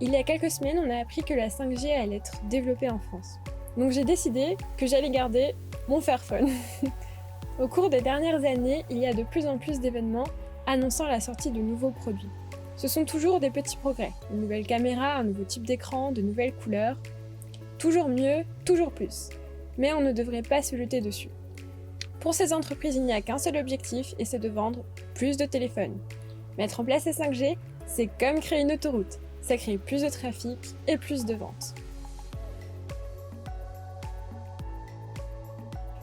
Il y a quelques semaines, on a appris que la 5G allait être développée en France. Donc j'ai décidé que j'allais garder mon Fairphone. Au cours des dernières années, il y a de plus en plus d'événements annonçant la sortie de nouveaux produits. Ce sont toujours des petits progrès, une nouvelle caméra, un nouveau type d'écran, de nouvelles couleurs. Toujours mieux, toujours plus. Mais on ne devrait pas se jeter dessus. Pour ces entreprises, il n'y a qu'un seul objectif et c'est de vendre plus de téléphones. Mettre en place la 5G, c'est comme créer une autoroute. Ça crée plus de trafic et plus de ventes.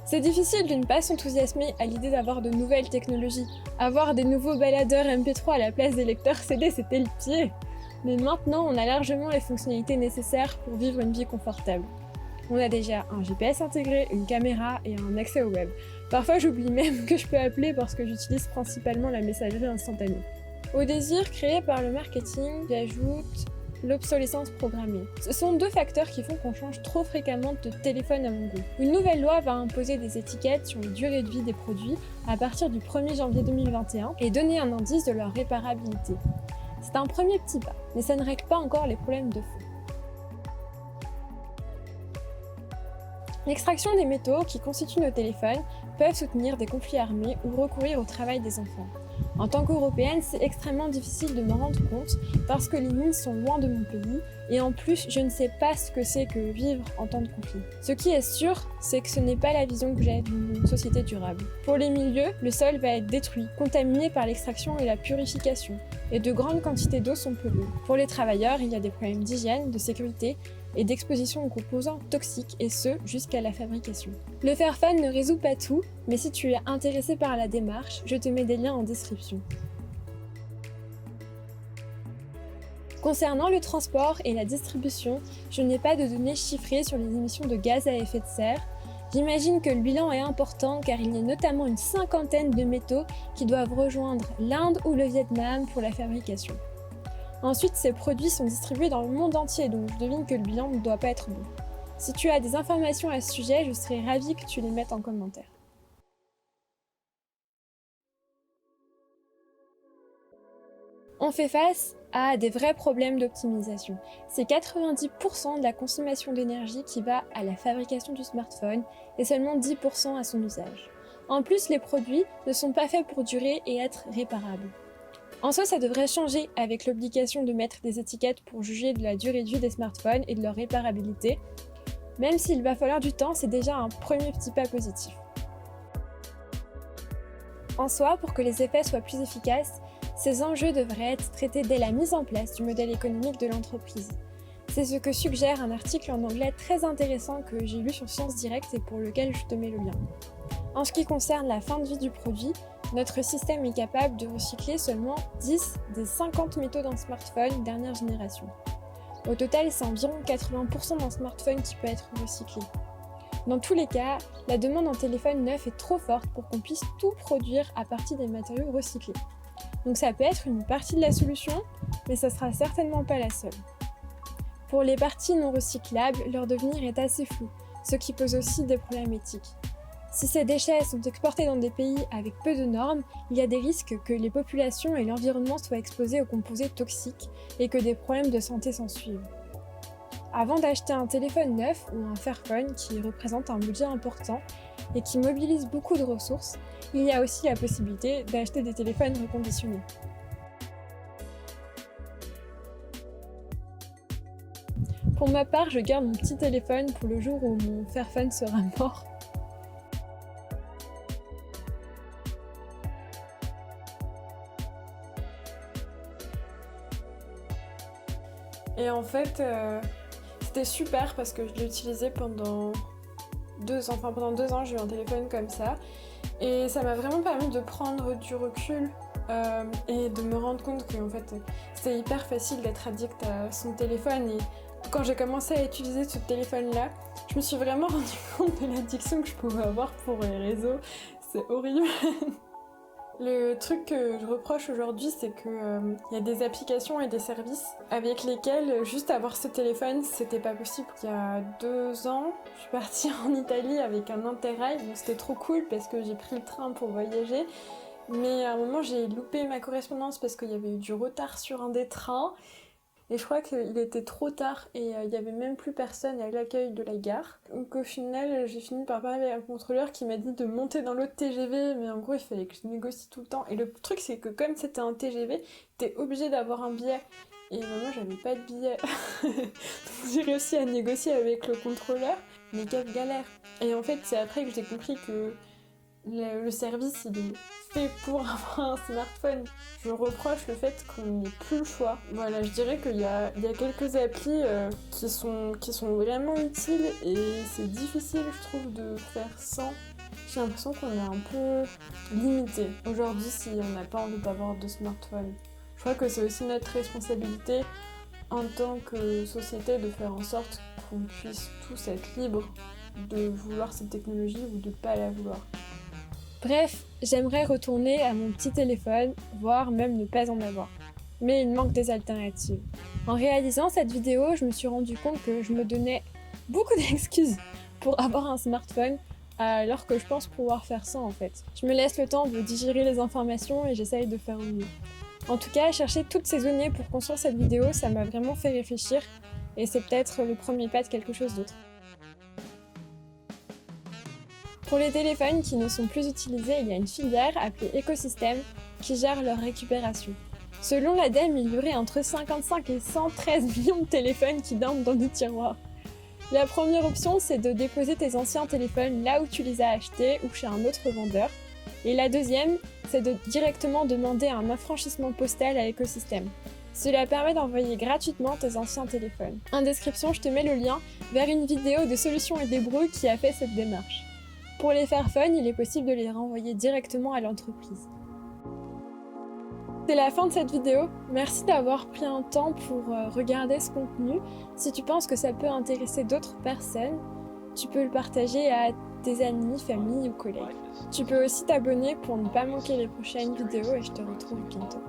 C'est difficile de ne pas s'enthousiasmer à l'idée d'avoir de nouvelles technologies. Avoir des nouveaux baladeurs MP3 à la place des lecteurs CD, c'était le pied. Mais maintenant, on a largement les fonctionnalités nécessaires pour vivre une vie confortable. On a déjà un GPS intégré, une caméra et un accès au web. Parfois, j'oublie même que je peux appeler parce que j'utilise principalement la messagerie instantanée. Au désir créé par le marketing, j'ajoute l'obsolescence programmée. Ce sont deux facteurs qui font qu'on change trop fréquemment de téléphone à mon goût. Une nouvelle loi va imposer des étiquettes sur les durées de vie des produits à partir du 1er janvier 2021 et donner un indice de leur réparabilité. C'est un premier petit pas, mais ça ne règle pas encore les problèmes de fond. L'extraction des métaux qui constituent nos téléphones peuvent soutenir des conflits armés ou recourir au travail des enfants. En tant qu'Européenne, c'est extrêmement difficile de me rendre compte parce que les mines sont loin de mon pays et en plus, je ne sais pas ce que c'est que vivre en temps de conflit. Ce qui est sûr, c'est que ce n'est pas la vision que j'ai d'une société durable. Pour les milieux, le sol va être détruit, contaminé par l'extraction et la purification, et de grandes quantités d'eau sont polluées. Pour les travailleurs, il y a des problèmes d'hygiène, de sécurité et d'exposition aux composants toxiques, et ce, jusqu'à la fabrication. Le Fairphone ne résout pas tout, mais si tu es intéressé par la démarche, je te mets des liens en description. Concernant le transport et la distribution, je n'ai pas de données chiffrées sur les émissions de gaz à effet de serre. J'imagine que le bilan est important car il y a notamment une 50aine de métaux qui doivent rejoindre l'Inde ou le Vietnam pour la fabrication. Ensuite, ces produits sont distribués dans le monde entier, donc je devine que le bilan ne doit pas être bon. Si tu as des informations à ce sujet, je serais ravie que tu les mettes en commentaire. On fait face à des vrais problèmes d'optimisation. C'est 90% de la consommation d'énergie qui va à la fabrication du smartphone et seulement 10% à son usage. En plus, les produits ne sont pas faits pour durer et être réparables. En soi, ça devrait changer avec l'obligation de mettre des étiquettes pour juger de la durée de vie des smartphones et de leur réparabilité. Même s'il va falloir du temps, c'est déjà un premier petit pas positif. En soi, pour que les effets soient plus efficaces, ces enjeux devraient être traités dès la mise en place du modèle économique de l'entreprise. C'est ce que suggère un article en anglais très intéressant que j'ai lu sur Science Direct et pour lequel je te mets le lien. En ce qui concerne la fin de vie du produit, notre système est capable de recycler seulement 10 des 50 métaux d'un smartphone dernière génération. Au total, c'est environ 80% d'un smartphone qui peut être recyclé. Dans tous les cas, la demande en téléphone neuf est trop forte pour qu'on puisse tout produire à partir des matériaux recyclés. Donc ça peut être une partie de la solution, mais ça sera certainement pas la seule. Pour les parties non recyclables, leur devenir est assez flou, ce qui pose aussi des problèmes éthiques. Si ces déchets sont exportés dans des pays avec peu de normes, il y a des risques que les populations et l'environnement soient exposés aux composés toxiques et que des problèmes de santé s'en suivent. Avant d'acheter un téléphone neuf ou un Fairphone qui représente un budget important et qui mobilise beaucoup de ressources, il y a aussi la possibilité d'acheter des téléphones reconditionnés. Pour ma part, je garde mon petit téléphone pour le jour où mon Fairphone sera mort. Et en fait, c'était super parce que je l'ai utilisé pendant 2 ans. Enfin, pendant 2 ans, j'ai eu un téléphone comme ça. Et ça m'a vraiment permis de prendre du recul et de me rendre compte que en fait, c'est hyper facile d'être addict à son téléphone. Et quand j'ai commencé à utiliser ce téléphone-là, je me suis vraiment rendu compte de l'addiction que je pouvais avoir pour les réseaux. C'est horrible. Le truc que je reproche aujourd'hui, c'est qu'il y a des applications et des services avec lesquels juste avoir ce téléphone, c'était pas possible. Il y a 2 ans, je suis partie en Italie avec un Interrail, donc c'était trop cool parce que j'ai pris le train pour voyager. Mais à un moment, j'ai loupé ma correspondance parce qu'il y avait eu du retard sur un des trains. Et je crois qu'il était trop tard et il y avait même plus personne à l'accueil de la gare. Donc au final, j'ai fini par parler à un contrôleur qui m'a dit de monter dans l'autre TGV, mais en gros, il fallait que je négocie tout le temps. Et le truc, c'est que comme c'était un TGV, t'es obligé d'avoir un billet. Et moi, j'avais pas de billet. Donc j'ai réussi à négocier avec le contrôleur, mais quelle galère. Et en fait, c'est après que j'ai compris que le service, il est fait pour avoir un smartphone. Je reproche le fait qu'on n'ait plus le choix. Voilà, je dirais qu'il y a quelques applis qui sont vraiment utiles et c'est difficile, je trouve, de faire sans. J'ai l'impression qu'on est un peu limité aujourd'hui si on n'a pas envie d'avoir de smartphone. Je crois que c'est aussi notre responsabilité en tant que société de faire en sorte qu'on puisse tous être libres de vouloir cette technologie ou de ne pas la vouloir. Bref, j'aimerais retourner à mon petit téléphone, voire même ne pas en avoir. Mais il manque des alternatives. En réalisant cette vidéo, je me suis rendu compte que je me donnais beaucoup d'excuses pour avoir un smartphone, alors que je pense pouvoir faire sans en fait. Je me laisse le temps de digérer les informations et j'essaye de faire au mieux. En tout cas, chercher toutes ces données pour construire cette vidéo, ça m'a vraiment fait réfléchir et c'est peut-être le premier pas de quelque chose d'autre. Pour les téléphones qui ne sont plus utilisés, il y a une filière appelée écosystème qui gère leur récupération. Selon l'ADEME, il y aurait entre 55 et 113 millions de téléphones qui dorment dans des tiroirs. La première option, c'est de déposer tes anciens téléphones là où tu les as achetés ou chez un autre vendeur. Et la deuxième, c'est de directement demander un affranchissement postal à l'écosystème. Cela permet d'envoyer gratuitement tes anciens téléphones. En description, je te mets le lien vers une vidéo de Solutions et Débrouille qui a fait cette démarche. Pour les faire fun, il est possible de les renvoyer directement à l'entreprise. C'est la fin de cette vidéo. Merci d'avoir pris un temps pour regarder ce contenu. Si tu penses que ça peut intéresser d'autres personnes, tu peux le partager à tes amis, familles ou collègues. Tu peux aussi t'abonner pour ne pas manquer les prochaines vidéos et je te retrouve bientôt.